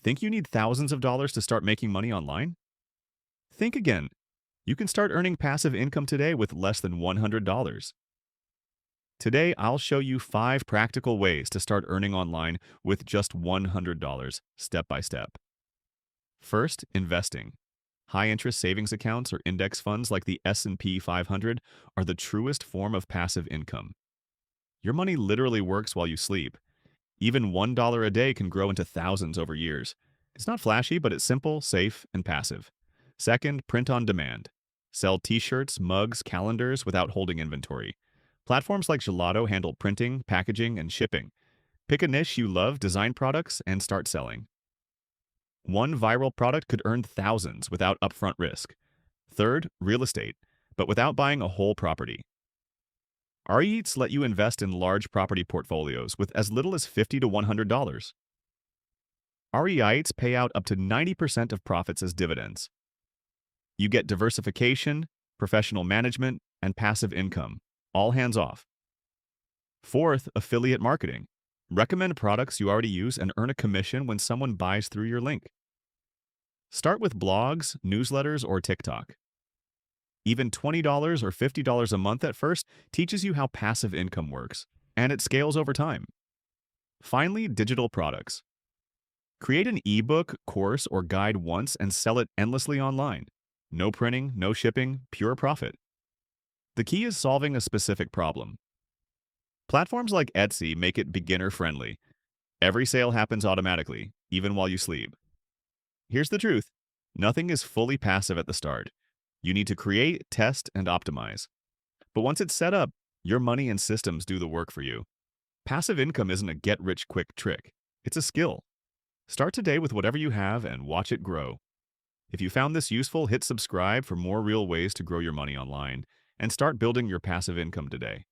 Think you need thousands of dollars to start making money online? Think again. You can start earning passive income today with less than $100. Today, I'll show you 5 practical ways to start earning online with just $100, step by step. First, investing. High-interest savings accounts or index funds like the S&P 500 are the truest form of passive income. Your money literally works while you sleep. Even $1 a day can grow into thousands over years. It's not flashy, but it's simple, safe, and passive. Second, print on demand. Sell t-shirts, mugs, calendars without holding inventory. Platforms like Gelato handle printing, packaging, and shipping. Pick a niche you love, design products, and start selling. One viral product could earn thousands without upfront risk. Third, real estate, but without buying a whole property. REITs let you invest in large property portfolios with as little as $50 to $100. REITs pay out up to 90% of profits as dividends. You get diversification, professional management, and passive income, all hands off. Fourth, affiliate marketing. Recommend products you already use and earn a commission when someone buys through your link. Start with blogs, newsletters, or TikTok. Even $20 or $50 a month at first teaches you how passive income works, and it scales over time. Finally, digital products. Create an ebook, course, or guide once and sell it endlessly online. No printing, no shipping, pure profit. The key is solving a specific problem. Platforms like Etsy make it beginner-friendly. Every sale happens automatically, even while you sleep. Here's the truth. Nothing is fully passive at the start. You need to create, test, and optimize. But once it's set up, your money and systems do the work for you. Passive income isn't a get-rich-quick trick. It's a skill. Start today with whatever you have and watch it grow. If you found this useful, hit subscribe for more real ways to grow your money online and start building your passive income today.